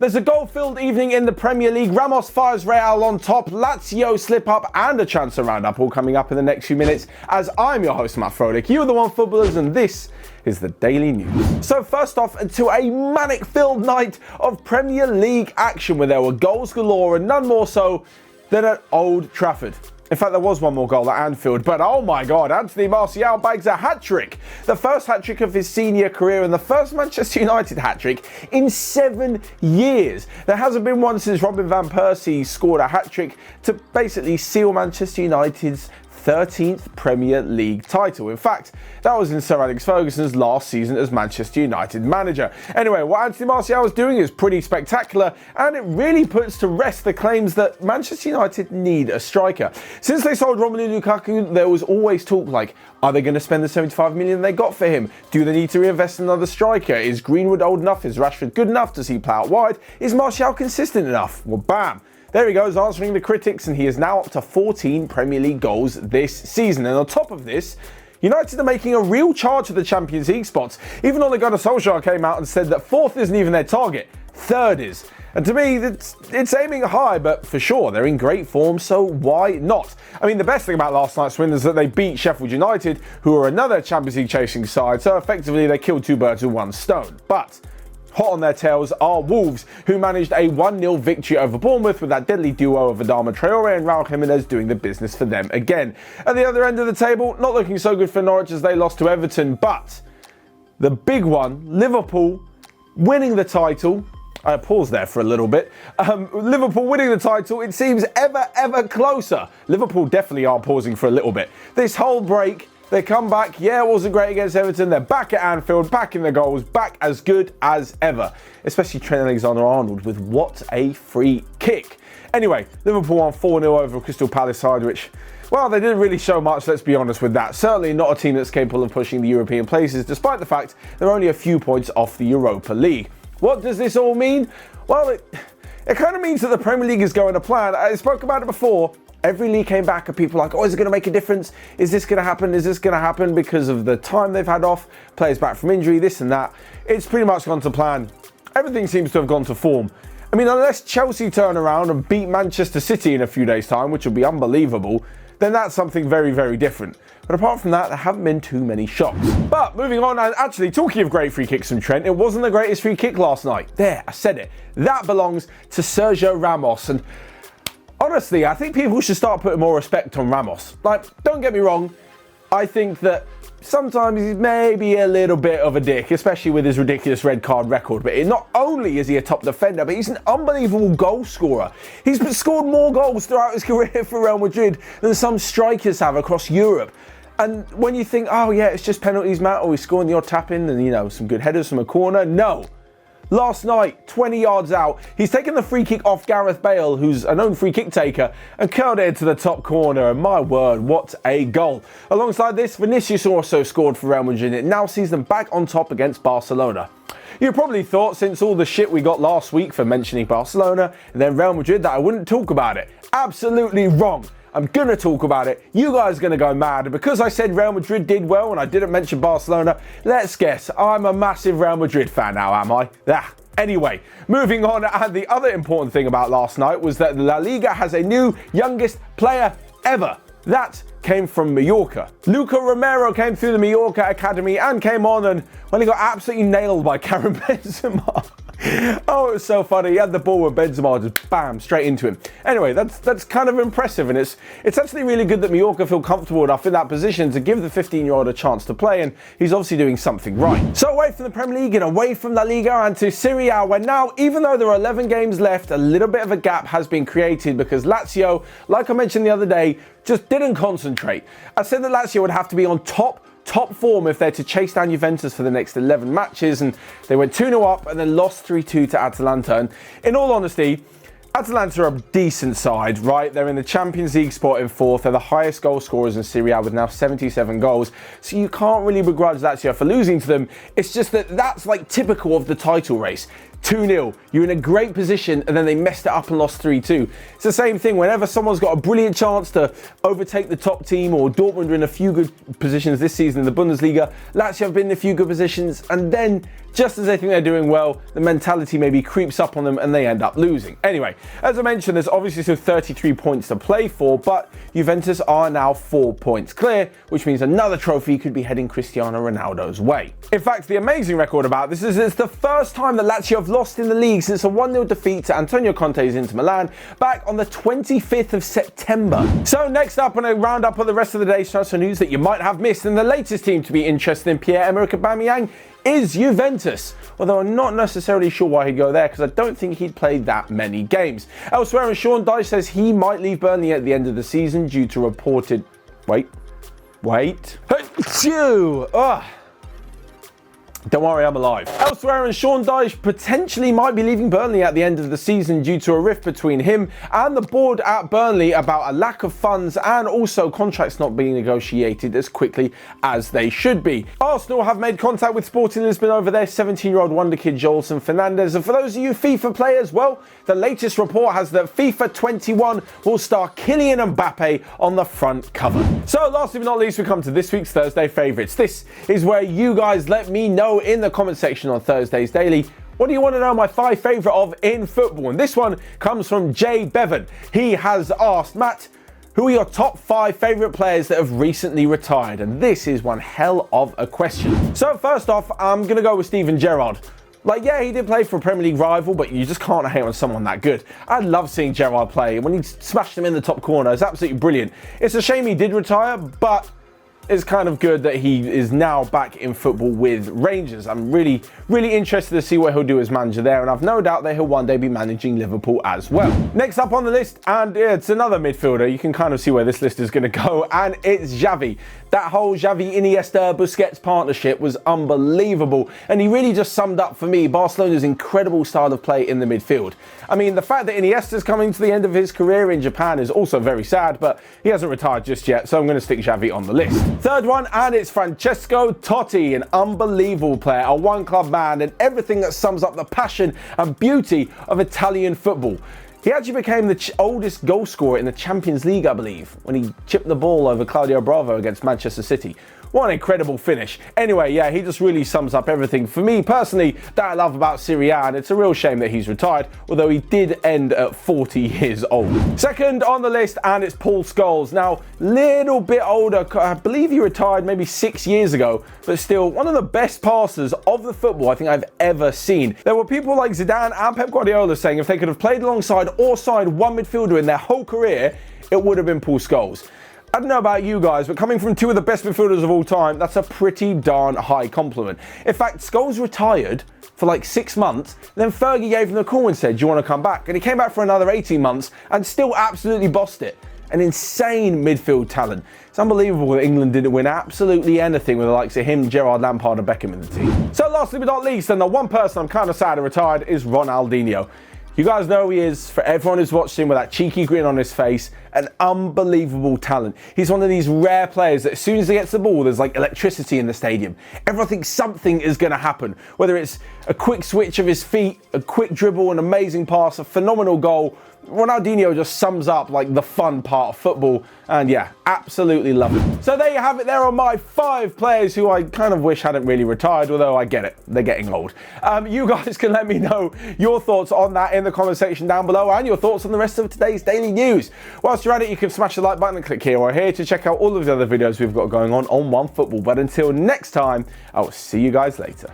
There's a goal-filled evening in the Premier League. Ramos fires Real on top, Lazio slip up, and a transfer roundup all coming up in the next few minutes. As I'm your host, Matt Froelich, you are the Onefootballers, and this is the Daily News. So first off, to a manic-filled night of Premier League action where there were goals galore and none more so than at Old Trafford. In fact, there was one more goal at Anfield, but oh my God, Anthony Marcial bags a hat-trick. The first hat-trick of his senior career and the first Manchester United hat-trick in 7 years. There hasn't been one since Robin van Persie scored a hat-trick to basically seal Manchester United's 13th Premier League title. In fact, that was in Sir Alex Ferguson's last season as Manchester United manager. Anyway, what Anthony Marcial is doing is pretty spectacular, and it really puts to rest the claims that Manchester United need a striker. Since they sold Romelu Lukaku, there was always talk like, are they going to spend the 75 million they got for him? Do they need to reinvest in another striker? Is Greenwood old enough? Is Rashford good enough? Does he play out wide? Is Martial consistent enough? Well, bam. There he goes, answering the critics, and he is now up to 14 Premier League goals this season. And on top of this, United are making a real charge of the Champions League spots. Even Ole Gunnar Solskjaer came out and said that fourth isn't even their target, third is. And to me, it's aiming high, but for sure, they're in great form, so why not? I mean, the best thing about last night's win is that they beat Sheffield United, who are another Champions League chasing side, so effectively they killed two birds with one stone. But hot on their tails are Wolves, who managed a 1-0 victory over Bournemouth with that deadly duo of Adama Traore and Raul Jimenez doing the business for them again. At the other end of the table, not looking so good for Norwich as they lost to Everton, but the big one, Liverpool winning the title. I paused there for a little bit. Liverpool winning the title, it seems ever closer. Liverpool definitely are pausing for a little bit. This whole break, they come back, yeah, it wasn't great against Everton. They're back at Anfield, back in the goals, back as good as ever. Especially Trent Alexander-Arnold with what a free kick. Anyway, Liverpool won 4-0 over Crystal Palace side, which, well, they didn't really show much, let's be honest with that. Certainly not a team that's capable of pushing the European places, despite the fact they're only a few points off the Europa League. What does this all mean? Well, it kind of means that the Premier League is going to plan. I spoke about it before. Every league came back and people were like, oh, is it going to make a difference? Is this going to happen? Is this going to happen because of the time they've had off? Players back from injury, this and that. It's pretty much gone to plan. Everything seems to have gone to form. I mean, unless Chelsea turn around and beat Manchester City in a few days' time, which would be unbelievable, then that's something very different. But apart from that, there haven't been too many shocks. But moving on, and actually talking of great free kicks from Trent, it wasn't the greatest free kick last night. There, I said it. That belongs to Sergio Ramos. And honestly, I think people should start putting more respect on Ramos. Like, don't get me wrong, I think that sometimes he's maybe a little bit of a dick, especially with his ridiculous red card record. But not only is he a top defender, but he's an unbelievable goal scorer. He's scored more goals throughout his career for Real Madrid than some strikers have across Europe. And when you think, oh yeah, it's just penalties, Matt, or he's scoring the odd tap in and, you know, some good headers from a corner. No. Last night, 20 yards out, he's taken the free kick off Gareth Bale, who's a known free kick taker, and curled it into the top corner. And my word, what a goal. Alongside this, Vinicius also scored for Real Madrid. It now sees them back on top against Barcelona. You probably thought, since all the shit we got last week for mentioning Barcelona and then Real Madrid, that I wouldn't talk about it. Absolutely wrong. I'm going to talk about it. You guys are going to go mad. And because I said Real Madrid did well and I didn't mention Barcelona, let's guess, I'm a massive Real Madrid fan now, am I? Anyway, moving on, and the other important thing about last night was that La Liga has a new youngest player ever. That came from Mallorca. Luca Romero came through the Mallorca Academy and came on, and when he got absolutely nailed by Karim Benzema. Oh, it was so funny. He had the ball with Benzema, just bam, straight into him. Anyway, that's kind of impressive, and it's actually really good that Mallorca feel comfortable enough in that position to give the 15-year-old a chance to play, and he's obviously doing something right. So away from the Premier League and away from La Liga and to Serie A, where now, even though there are 11 games left, a little bit of a gap has been created because Lazio, like I mentioned the other day, just didn't concentrate. I said that Lazio would have to be on top form if they're to chase down Juventus for the next 11 matches, and they went 2-0 up and then lost 3-2 to Atalanta. And in all honesty, Atalanta are a decent side, right? They're in the Champions League spot in fourth. They're the highest goal scorers in Serie A with now 77 goals. So you can't really begrudge Lazio for losing to them. It's just that that's like typical of the title race. 2-0. You're in a great position and then they messed it up and lost 3-2. It's the same thing whenever someone's got a brilliant chance to overtake the top team, or Dortmund are in a few good positions this season in the Bundesliga, Lazio have been in a few good positions, and then just as they think they're doing well, the mentality maybe creeps up on them and they end up losing. Anyway, as I mentioned, there's obviously still 33 points to play for, but Juventus are now 4 points clear, which means another trophy could be heading Cristiano Ronaldo's way. In fact, the amazing record about this is it's the first time that Lazio have lost in the league since a 1-0 defeat to Antonio Conte's Inter Milan back on the 25th of September. So next up, on a roundup of the rest of the day's transfer news that you might have missed, and the latest team to be interested in Pierre-Emerick Aubameyang is Juventus, although I'm not necessarily sure why he'd go there because I don't think he'd played that many games. Elsewhere, Sean Dyche says he might leave Burnley at the end of the season due to reported... Wait. Don't worry, I'm alive. Elsewhere, Sean Dyche potentially might be leaving Burnley at the end of the season due to a rift between him and the board at Burnley about a lack of funds and also contracts not being negotiated as quickly as they should be. Arsenal have made contact with Sporting Lisbon over their 17-year-old wonder kid Jolson Fernandez, and for those of you FIFA players, well, the latest report has that FIFA 21 will star Kylian Mbappe on the front cover. So lastly but not least, we come to this week's Thursday favourites. This is where you guys let me know in the comment section on Thursdays Daily, what do you want to know my 5 favourite of in football? And this one comes from Jay Bevan. He has asked, Matt, who are your top 5 favourite players that have recently retired? And this is one hell of a question. So first off, I'm going to go with Steven Gerrard. Like, yeah, he did play for a Premier League rival, but you just can't hate on someone that good. I love seeing Gerrard play. When he smashed him in the top corner, it's absolutely brilliant. It's a shame he did retire, but it's kind of good that he is now back in football with Rangers. I'm really interested to see what he'll do as manager there, and I've no doubt that he'll one day be managing Liverpool as well. Next up on the list, and it's another midfielder. You can kind of see where this list is going to go, and it's Xavi. That whole Xavi, Iniesta, Busquets partnership was unbelievable, and he really just summed up for me Barcelona's incredible style of play in the midfield. I mean, the fact that Iniesta's coming to the end of his career in Japan is also very sad, but he hasn't retired just yet, so I'm going to stick Xavi on the list. Third one, and it's Francesco Totti, an unbelievable player, a one-club man, and everything that sums up the passion and beauty of Italian football. He actually became the oldest goal scorer in the Champions League, I believe, when he chipped the ball over Claudio Bravo against Manchester City. What an incredible finish. Anyway, yeah, he just really sums up everything for me personally that I love about Serie A, and it's a real shame that he's retired, although he did end at 40 years old. Second on the list, and it's Paul Scholes. Now, little bit older, I believe he retired maybe 6 years ago, but still one of the best passers of the football I think I've ever seen. There were people like Zidane and Pep Guardiola saying if they could have played alongside or side one midfielder in their whole career, it would have been Paul Scholes. I don't know about you guys, but coming from 2 of the best midfielders of all time, that's a pretty darn high compliment. In fact, Scholes retired for like 6 months, then Fergie gave him a call and said, do you want to come back? And he came back for another 18 months and still absolutely bossed it. An insane midfield talent. It's unbelievable that England didn't win absolutely anything with the likes of him, Gerrard, Lampard and Beckham in the team. So lastly but not least, and the one person I'm kind of sad retired is Ronaldinho. You guys know who he is. For everyone who's watched him with that cheeky grin on his face, an unbelievable talent. He's one of these rare players that as soon as he gets the ball, there's like electricity in the stadium. Everyone thinks something is going to happen. Whether it's a quick switch of his feet, a quick dribble, an amazing pass, a phenomenal goal, Ronaldinho just sums up like the fun part of football, and yeah, absolutely love it. So there you have it. There are my 5 players who I kind of wish hadn't really retired, although I get it, they're getting old. You guys can let me know your thoughts on that in the comment section down below, and your thoughts on the rest of today's daily news. Whilst you're at it, you can smash the like button and click here or here to check out all of the other videos we've got going on OneFootball. But until next time, I will see you guys later.